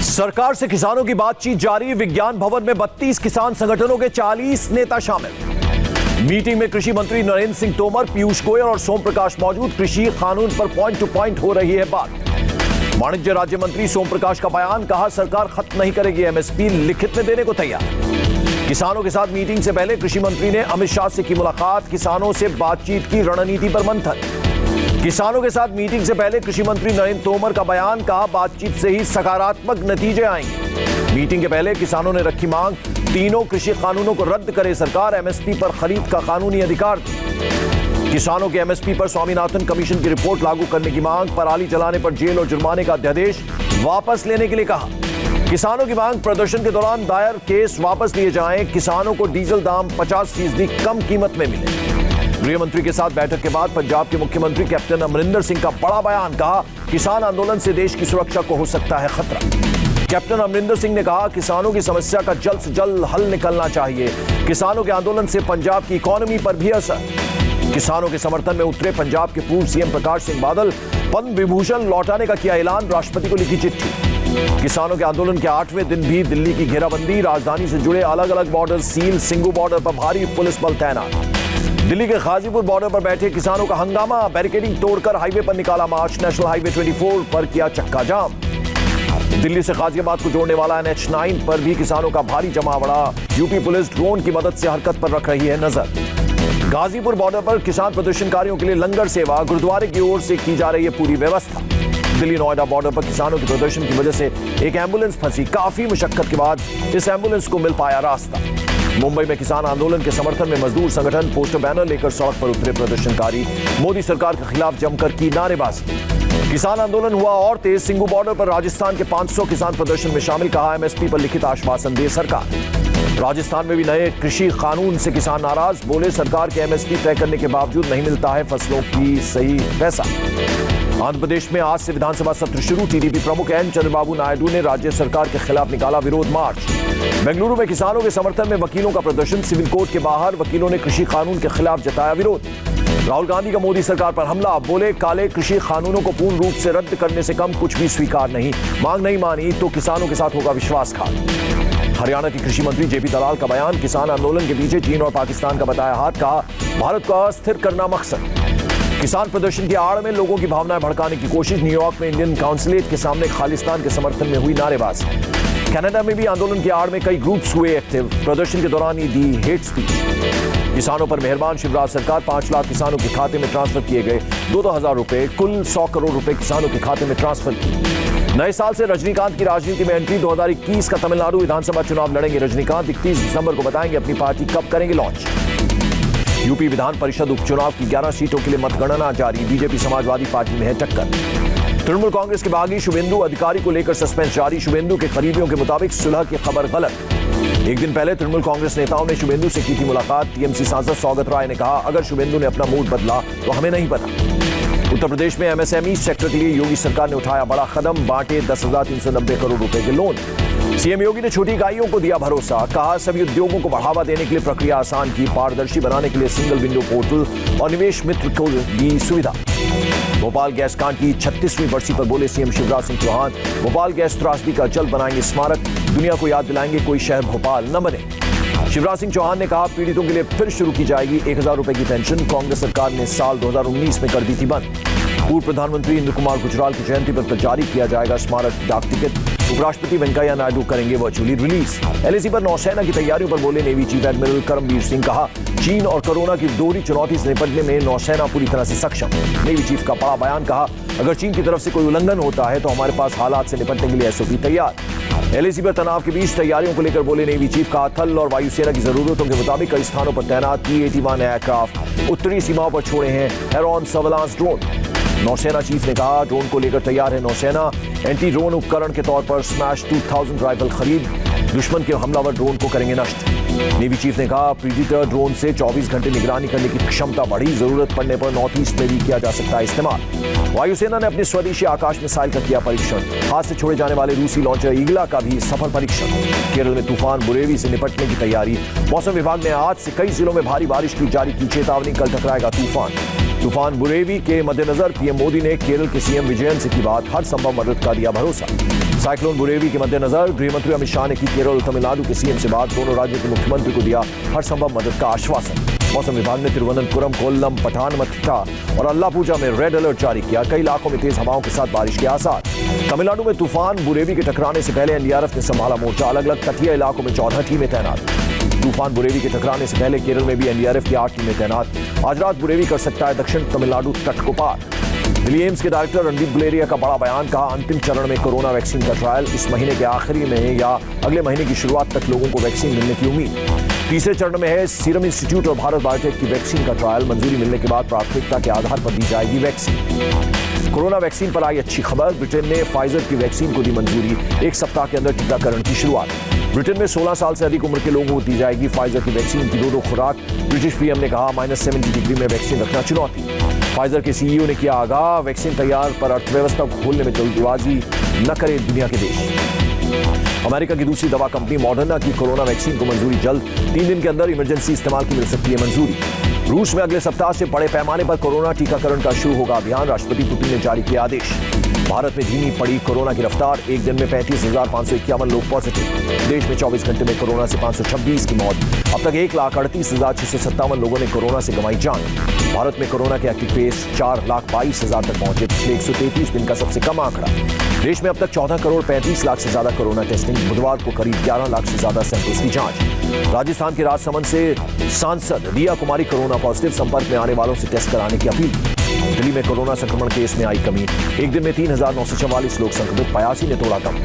सरकार से किसानों की बातचीत जारी। विज्ञान भवन में 32 किसान संगठनों के 40 नेता शामिल। मीटिंग में कृषि मंत्री नरेंद्र सिंह तोमर, पीयूष गोयल और सोम प्रकाश मौजूद। कृषि कानून पर पॉइंट टू पॉइंट हो रही है बात। वाणिज्य राज्य मंत्री सोम प्रकाश का बयान, कहा सरकार खत्म नहीं करेगी एमएसपी, लिखित में देने को तैयार। किसानों के साथ मीटिंग से पहले कृषि मंत्री ने अमित शाह से की मुलाकात, किसानों से बातचीत की रणनीति पर मंथन। किसानों के साथ मीटिंग से पहले कृषि मंत्री नरेंद्र तोमर का बयान, कहा बातचीत से ही सकारात्मक नतीजे आएंगे। मीटिंग के पहले किसानों ने रखी मांग, तीनों कृषि कानूनों को रद्द करे सरकार, एमएसपी पर खरीद का कानूनी अधिकार दे। किसानों के एमएसपी पर स्वामीनाथन कमीशन की रिपोर्ट लागू करने की मांग, पराली जलाने पर जेल और जुर्माने का अध्यादेश वापस लेने के लिए कहा। किसानों की मांग, प्रदर्शन के दौरान दायर केस वापस लिए जाएं, किसानों को डीजल दाम 50% कम कीमत में मिले। गृह मंत्री के साथ बैठक के बाद पंजाब के मुख्यमंत्री कैप्टन अमरिंदर सिंह का बड़ा बयान, कहा किसान आंदोलन से देश की सुरक्षा को हो सकता है खतरा। कैप्टन अमरिंदर सिंह ने कहा किसानों की समस्या का जल्द से जल्द हल निकलना चाहिए। किसानों के आंदोलन से पंजाब की इकोनॉमी पर भी असर। किसानों के समर्थन में उतरे पंजाब के पूर्व सीएम प्रकाश सिंह बादल, पद्म विभूषण लौटाने का किया ऐलान, राष्ट्रपति को लिखी चिट्ठी। किसानों के आंदोलन के 8वें दिन भी दिल्ली की घेराबंदी, राजधानी से जुड़े अलग अलग बॉर्डर सील, सिंगू बॉर्डर पर भारी पुलिस बल तैनात। दिल्ली के गाजीपुर बॉर्डर पर बैठे किसानों का हंगामा, बैरिकेडिंग तोड़कर हाईवे पर निकाला मार्च, नेशनल हाईवे 24 पर किया चक्का जाम। दिल्ली से गाजियाबाद को जोड़ने वाला NH9 पर भी किसानों का भारी जमावड़ा, यूपी पुलिस ड्रोन की मदद से हरकत पर रख रही है नजर। गाजीपुर बॉर्डर पर किसान प्रदर्शनकारियों के लिए लंगर सेवा, गुरुद्वारे की ओर से की जा रही है पूरी व्यवस्था। दिल्ली नोएडा बॉर्डर पर किसानों के प्रदर्शन की वजह से एक एम्बुलेंस फंसी, काफी मुशक्कत के बाद इस एम्बुलेंस को मिल पाया रास्ता। मुंबई में किसान आंदोलन के समर्थन में मजदूर संगठन पोस्टर बैनर लेकर सड़क पर उतरे प्रदर्शनकारी, मोदी सरकार के खिलाफ जमकर की नारेबाजी। किसान आंदोलन हुआ और तेज, सिंगू बॉर्डर पर राजस्थान के 500 किसान प्रदर्शन में शामिल, कहा एमएसपी पर लिखित आश्वासन दे सरकार। राजस्थान में भी नए कृषि कानून से किसान नाराज, बोले सरकार के एमएसपी तय करने के बावजूद नहीं मिलता है फसलों की सही पैसा। आंध्र प्रदेश में आज से विधानसभा सत्र शुरू, टीडीपी प्रमुख एन चंद्रबाबू नायडू ने राज्य सरकार के खिलाफ निकाला विरोध मार्च। बेंगलुरु में किसानों के समर्थन में वकीलों का प्रदर्शन, सिविल कोर्ट के बाहर वकीलों ने कृषि कानून के खिलाफ जताया विरोध। राहुल गांधी का मोदी सरकार पर हमला, बोले काले कृषि कानूनों को पूर्ण रूप से रद्द करने से कम कुछ भी स्वीकार नहीं, मांग नहीं मानी तो किसानों के साथ होगा विश्वासघात। हरियाणा के कृषि मंत्री जेपी दलाल का बयान, किसान आंदोलन के पीछे चीन और पाकिस्तान का बताया हाथ, कहा भारत को अस्थिर करना मकसद। किसान प्रदर्शन की आड़ में लोगों की भावनाएं भड़काने की कोशिश, न्यूयॉर्क में इंडियन काउंसिलेट के सामने खालिस्तान के समर्थन में हुई नारेबाजी। कनाडा में भी आंदोलन की आड़ में कई ग्रुप्स हुए एक्टिव, प्रदर्शन के दौरान ही दी हेट स्पीच। किसानों पर मेहरबान शिवराज सरकार, 5 लाख किसानों के खाते में ट्रांसफर किए गए 2-2 हजार रुपए, कुल 100 करोड़ रुपए किसानों के खाते में ट्रांसफर किए। नए साल से रजनीकांत की राजनीति में एंट्री, 2021 का तमिलनाडु विधानसभा चुनाव लड़ेंगे रजनीकांत, 31 दिसंबर को बताएंगे अपनी पार्टी कब करेंगे लॉन्च। यूपी विधान परिषद उपचुनाव की 11 सीटों के लिए मतगणना जारी, बीजेपी समाजवादी पार्टी में है टक्कर। तृणमूल कांग्रेस के बागी शुभेंदु अधिकारी को लेकर सस्पेंस जारी, शुभेंदु के करीबियों के मुताबिक सुलह की खबर गलत। एक दिन पहले तृणमूल कांग्रेस नेताओं ने शुभेंदु से की थी मुलाकात, टीएमसी सांसद सौगत राय ने कहा अगर शुभेंदु ने अपना मूड बदला तो हमें नहीं पता। उत्तर प्रदेश में एमएसएमई सेक्टर के लिए योगी सरकार ने उठाया बड़ा कदम, बांटे 10,390 करोड़ रुपए के लोन। सीएम योगी ने छोटी इकाइयों को दिया भरोसा, कहा सभी उद्योगों को बढ़ावा देने के लिए प्रक्रिया आसान की, पारदर्शी बनाने के लिए सिंगल विंडो पोर्टल और निवेश मित्र को दी सुविधा। भोपाल गैस कांड की 36वीं बरसी पर बोले सीएम शिवराज सिंह चौहान, भोपाल गैस त्रासदी का जल्द बनाएंगे स्मारक, दुनिया को याद दिलाएंगे कोई शहर भोपाल न बने। शिवराज सिंह चौहान ने कहा पीड़ितों के लिए फिर शुरू की जाएगी 1,000 रुपए की पेंशन, कांग्रेस सरकार ने साल 2019 में कर दी थी बंद। पूर्व प्रधानमंत्री इंद्र कुमार गुजराल की जयंती पर जारी किया जाएगा स्मारक डाक टिकट, उपराष्ट्रपति वेंकैया नायडू करेंगे वर्चुअली रिलीज। एलएसी पर नौसेना की तैयारियों पर बोले navy chief admiral Karambir Singh, कहा चीन और कोरोना की दोहरी चुनौती से निपटने में नौसेना पूरी तरह से सक्षम। नेवी चीफ का बड़ा बयान, कहा अगर चीन की तरफ से कोई उल्लंघन होता है तो हमारे पास हालात से निपटने के लिए एसओपी तैयार। एलएसी पर तनाव के बीच तैयारियों को लेकर बोले नेवी चीफ, कहा थल और वायुसेना की जरूरतों के मुताबिक कई स्थानों पर तैनात P-81 एयरक्राफ्ट, उत्तरी सीमाओं पर छोड़े हैं एरोन सर्विलांस ड्रोन। नौसेना चीफ ने कहा ड्रोन को लेकर तैयार है नौसेना, एंटी ड्रोन उपकरण के तौर पर स्मैश 2000 राइफल खरीद, दुश्मन के हमलावर ड्रोन को करेंगे नष्ट। नेवी चीफ ने कहा प्रीडेटर ड्रोन से 24 घंटे निगरानी करने की क्षमता बढ़ी, जरूरत पड़ने पर नॉर्थ ईस्ट में भी किया जा सकता है इस्तेमाल। वायुसेना ने अपने स्वदेशी आकाश मिसाइल का किया परीक्षण, हाथ से छोड़े जाने वाले रूसी लॉन्चर ईगला का भी सफल परीक्षण। केरल में तूफान बुरेवी से निपटने की तैयारी, मौसम विभाग ने आज से कई जिलों में भारी बारिश की जारी की चेतावनी, कल टकराएगा तूफान। तूफान बुरेवी के मद्देनजर पीएम मोदी ने केरल के सीएम विजयन से की बात, हर संभव मदद का दिया भरोसा। साइक्लोन बुरेवी के मद्देनजर गृहमंत्री अमित शाह ने की केरल और तमिलनाडु के सीएम से बात, दोनों राज्यों के मुख्यमंत्री को दिया हर संभव मदद का आश्वासन। मौसम विभाग ने तिरुवनंतपुरम, कोल्लम, पठानमथिट्टा और अल्लापुझा में रेड अलर्ट जारी किया। कई इलाकों में तेज हवाओं के साथ बारिश के आसार। तमिलनाडु में तूफान बुरेवी के टकराने से पहले एनडीआरएफ ने संभाला मोर्चा, अलग अलग तटीय इलाकों में 14 टीमें तैनात। तूफान बुरेवी के टकराने से पहले केरल में भी एनडीआरएफ की 8 टीमें तैनात। आज रात बुरेवी कर सकता है दक्षिण तमिलनाडु तट को पार। दिल्ली एम्स के डायरेक्टर रणदीप गुलेरिया का बड़ा बयान, कहा अंतिम चरण में कोरोना वैक्सीन का ट्रायल इस महीने के आखिरी में या अगले महीने की शुरुआत तक लोगों को वैक्सीन मिलने की उम्मीद। तीसरे चरण में है सीरम इंस्टीट्यूट और भारत बायोटेक की वैक्सीन का ट्रायल, मंजूरी मिलने के बाद प्राथमिकता के आधार पर दी जाएगी वैक्सीन। कोरोना वैक्सीन पर आई अच्छी खबर, ब्रिटेन ने फाइजर की वैक्सीन को दी मंजूरी, 1 सप्ताह के अंदर टीकाकरण की शुरुआत। ब्रिटेन में 16 साल से अधिक उम्र के लोगों को दी जाएगी फाइजर की वैक्सीन की 2 खुराक। ब्रिटिश पीएम ने कहा -70 डिग्री में वैक्सीन रखना चुनौती। फाइजर के सीईओ ने किया आगाह, वैक्सीन तैयार पर अर्थव्यवस्था को खोलने में जल्दबाजी न करे दुनिया के देश। अमेरिका की दूसरी दवा कंपनी मॉडर्ना की कोरोना वैक्सीन को मंजूरी जल्द, 3 दिन के अंदर इमरजेंसी इस्तेमाल की मिल सकती है मंजूरी। रूस में अगले सप्ताह से बड़े पैमाने पर कोरोना टीकाकरण का शुरू होगा अभियान, राष्ट्रपति पुतिन ने जारी किया आदेश। भारत में धीमी पड़ी कोरोना की रफ्तार, एक दिन में 35,551 लोग पॉजिटिव। देश में 24 घंटे में कोरोना से 526 की मौत। अब तक 1,38,657 लोगों ने कोरोना से गंवाई जान। भारत में कोरोना के एक्टिव केस 4,22,000 तक पहुंचे, पिछले 133 दिन का सबसे कम आंकड़ा। देश में अब तक 14 करोड़ 35 लाख से ज्यादा कोरोना टेस्टिंग, बुधवार को करीब 11 लाख से ज्यादा सैंपल्स की जांच। राजस्थान के राजसमंद से सांसद रिया कुमारी कोरोना पॉजिटिव, संपर्क में आने वालों से टेस्ट कराने की अपील। दिल्ली में कोरोना संक्रमण केस में आई कमी, एक दिन में 3,944 लोग संक्रमित, 82 ने तोड़ा दम।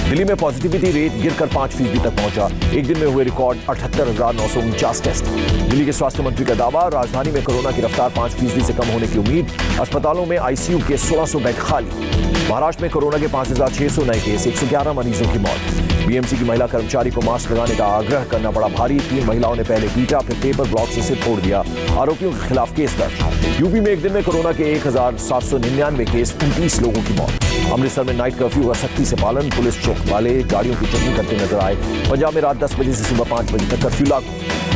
दिल्ली में पॉजिटिविटी रेट गिरकर 5% तक पहुंचा, एक दिन में हुए रिकॉर्ड 78,949 टेस्ट। दिल्ली के स्वास्थ्य मंत्री का दावा, राजधानी में कोरोना की रफ्तार 5% से कम होने की उम्मीद। अस्पतालों में आईसीयू के 1600 बेड खाली। महाराष्ट्र में कोरोना के 5,600 नए केस, 111 मरीजों की मौत। बीएमसी की महिला कर्मचारी को मास्क लगाने का आग्रह करना पड़ा भारी, 3 महिलाओं ने पहले पीटा, फिर पेपर ब्लॉक से सिर फोड़ दिया, आरोपियों के खिलाफ केस दर्ज। यूपी में एक दिन में कोरोना के 1,799 केस, 29 लोगों की मौत। अमृतसर में नाइट कर्फ्यू का सख्ती से पालन, पुलिस चेक वाले गाड़ियों की चेकिंग करते नजर आए। पंजाब में रात 10 बजे से सुबह 5 बजे तक कर्फ्यू लागू।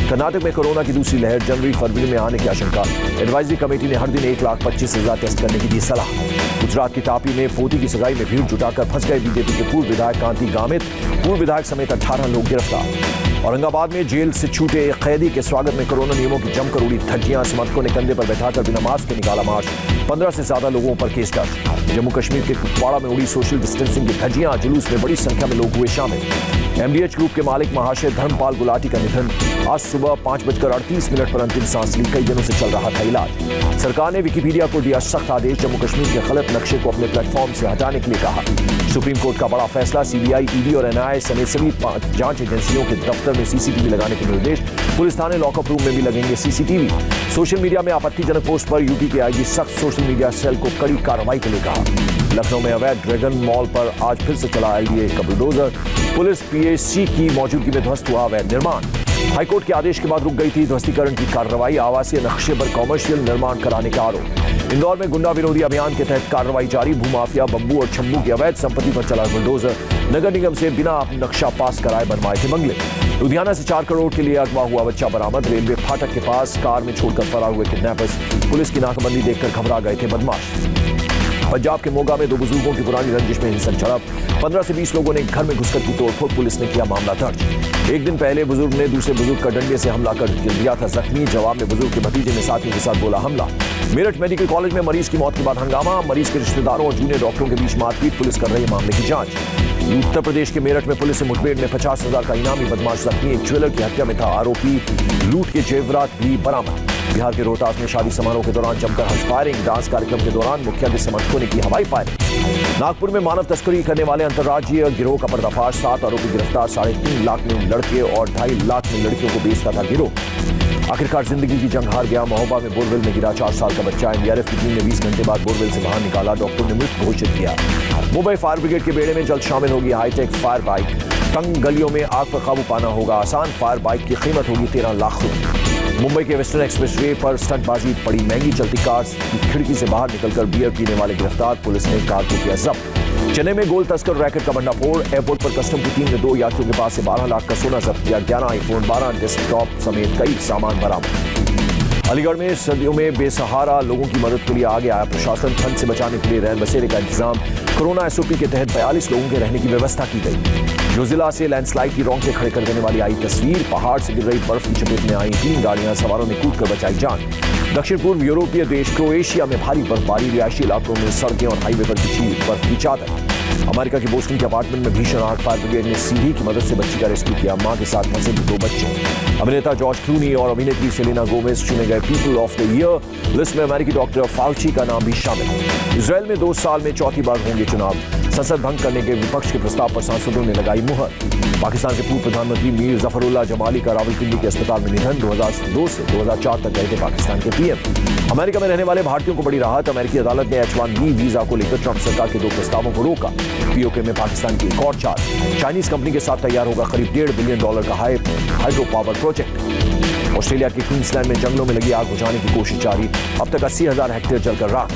कर्नाटक में कोरोना की दूसरी लहर, जनवरी-फरवरी में आने की आशंका। एडवाइजरी कमेटी ने हर दिन 1,25,000 टेस्ट करने की दी सलाह। गुजरात की तापी में पोती की सगाई में भीड़ जुटाकर फंस गए बीजेपी के पूर्व विधायक कांति गामित, पूर्व विधायक समेत 18 लोग गिरफ्तार। औरंगाबाद में जेल से छूटे एक कैदी के स्वागत में कोरोना नियमों की जमकर उड़ी धज्जियां, समर्थकों ने कंधे पर बैठाकर बिना मास्क के निकाला मार्च, 15 से ज्यादा लोगों पर केस दर्ज। जम्मू कश्मीर के कुपवाड़ा में उड़ी सोशल डिस्टेंसिंग की धज्जियां, जुलूस में बड़ी संख्या में लोग हुए शामिल। एमडीएच ग्रुप के मालिक महाशय धर्मपाल गुलाटी का निधन, आज सुबह 5:38 पर अंतिम सांस ली, कई दिनों से चल रहा था इलाज। सरकार ने विकिपीडिया को दिया सख्त आदेश, जम्मू कश्मीर के गलत नक्शे को अपने प्लेटफॉर्म से हटाने के लिए कहा। सुप्रीम कोर्ट का बड़ा फैसला, सीबीआई, ईडी और एनआईए समेत सभी 5 जांच एजेंसियों के दफ्तर में सीसीटीवी लगाने के निर्देश। पुलिस थाने लॉकअप रूम में भी लगेंगे सीसीटीवी। सोशल मीडिया में आपत्तिजनक पोस्ट पर यूपी के आईजी सख्त, सोशल मीडिया सेल को कड़ी कार्रवाई के लिए कहा। लखनऊ में अवैध ड्रैगन मॉल पर आज फिर से चला एलडीए का बुलडोजर, पुलिस पीएसी की मौजूदगी में ध्वस्त हुआ अवैध निर्माण। हाईकोर्ट के आदेश के बाद रुक गई थी ध्वस्तीकरण की कार्रवाई, आवासीय नक्शे पर कॉमर्शियल निर्माण कराने का आरोप। इंदौर में गुंडा विरोधी अभियान के तहत कार्रवाई जारी, भूमाफिया, बम्बू और छम्बू की अवैध संपत्ति पर चला बुलडोजर, नगर निगम से बिना नक्शा पास कराए बनवाए थे बंगले। लुधियाना से 4 करोड़ के लिए अगवा हुआ बच्चा बरामद, रेलवे फाटक के पास कार में छोड़कर फरार हुए किडनैपर्स, पुलिस की नाकाबंदी देखकर घबरा गए थे बदमाश। पंजाब के मोगा में 2 बुजुर्गों की पुरानी रंजिश में हिंसक झड़प, 15 से 20 लोगों ने घर में घुसकर की तोड़फोड़, पुलिस ने किया मामला दर्ज। एक दिन पहले बुजुर्ग ने दूसरे बुजुर्ग का डंडे से हमला कर दिया था जख्मी, जवाब में बुजुर्ग के भतीजे ने साथियों के साथ बोला हमला। मेरठ मेडिकल कॉलेज में मरीज की मौत के बाद हंगामा, मरीज के रिश्तेदारों और जूनियर डॉक्टरों के बीच मारपीट, पुलिस कर रही है मामले की जांच। उत्तर प्रदेश के मेरठ में पुलिस से मुठभेड़ में 50,000 का इनामी बदमाश जख्मी, एक ज्वेलर की हत्या में था आरोपी, लूट के जेवरात भी बरामद। बिहार के रोहतास में शादी समारोह के दौरान जमकर हर्ष फायरिंग, डांस कार्यक्रम के दौरान मुखिया के समर्थकों ने की हवाई फायरिंग। नागपुर में मानव तस्करी करने वाले अंतर्राज्यीय गिरोह का पर्दाफाश, 7 आरोपी गिरफ्तार, 3.5 लाख में लड़के और 2.5 लाख में लड़कियों को बेचता था गिरोह। आखिरकार जिंदगी की जंग हार गया, महोबा में बोरवेल में गिरा 4 साल का बच्चा, एनडीआरएफ की टीम ने 20 घंटे बाद बोरवेल से बाहर निकाला, डॉक्टर ने मृत घोषित किया। मुंबई फायर ब्रिगेड के बेड़े में जल्द शामिल होगी हाईटेक फायर बाइक, तंग गलियों में आग पर काबू पाना होगा आसान, फायर बाइक की कीमत होगी 13 लाख रुपए। मुंबई के वेस्टर्न एक्सप्रेसवे पर स्टंटबाजी पड़ी महंगी, चलती कार की खिड़की से बाहर निकलकर बियर पीने वाले गिरफ्तार, पुलिस ने कार को किया जब्त। चेन्नई में गोल्ड तस्कर रैकेट का भंडाफोड़, एयरपोर्ट पर कस्टम की टीम ने 2 यात्रियों के पास से 12 लाख का सोना जब्त किया, 11 आईफोन, 12 डेस्कटॉप समेत कई सामान बरामद। अलीगढ़ में सर्दियों में बेसहारा लोगों की मदद के लिए आगे आया प्रशासन। ठंड से बचाने के लिए रैन बसेरे का इंतजाम। कोरोना एसओपी के तहत 42 लोगों के रहने की व्यवस्था की गई। जो जिला से लैंडस्लाइड की रोंगटे खड़े कर देने वाली आई तस्वीर। पहाड़ से गिर रही बर्फ की चपेट में आई 3 गाड़ियां, सवारों ने कूदकर बचाई जान। दक्षिण पूर्व यूरोपीय देश क्रोएशिया में भारी बर्फबारी। रिहायशी इलाकों में सड़कें और हाईवे पर बिछी बर्फ की चादर। अमेरिका के बोस्टन के अपार्टमेंट में भीषण आग। फायर ब्रिगेड ने सीढ़ी की मदद से बच्ची का रेस्क्यू किया। मां के साथ फंसे 2 बच्चे। अभिनेता जॉर्ज क्लूनी और अभिनेत्री सेलेना गोमेज चुने गए people of the year. List में अमेरिकी डॉक्टर फाउची का नाम भी शामिल। इजरायल में 2 साल में चौथी बार होंगे चुनाव। संसद भंग करने के विपक्ष के प्रस्ताव पर सांसदों ने लगाई मुहर। पाकिस्तान के पूर्व प्रधानमंत्री मीर जफरुल्लाह जमाली का रावलपिंडी के अस्पताल में निधन। 2002 से 2004 तक गए थे पाकिस्तान के पीएम। अमेरिका में रहने वाले भारतीयों को बड़ी राहत। अमेरिकी अदालत ने H-1B वीजा को लेकर ट्रंप सरकार के 2 प्रस्तावों को रोका। पीओके में पाकिस्तान की एक और चार्ज। चाइनीज कंपनी के साथ तैयार होगा करीब $1.5 बिलियन का हाइड्रो पावर प्रोजेक्ट। ऑस्ट्रेलिया के क्वींसलैंड में जंगलों में लगी आग बुझाने की कोशिश जारी। अब तक 80,000 हेक्टेयर जलकर राख।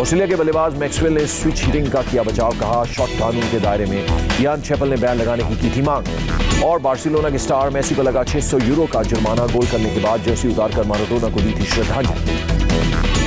ऑस्ट्रेलिया के बल्लेबाज मैक्सवेल ने स्विच हिटिंग का किया बचाव। कहा शॉट कानून के दायरे में। यान चैपल ने बैन लगाने की थी मांग। और बार्सिलोना के स्टार मेसी पर लगा €600 का जुर्माना। गोल करने के बाद जर्सी उतारकर माराडोना को दी थी श्रद्धांजलि।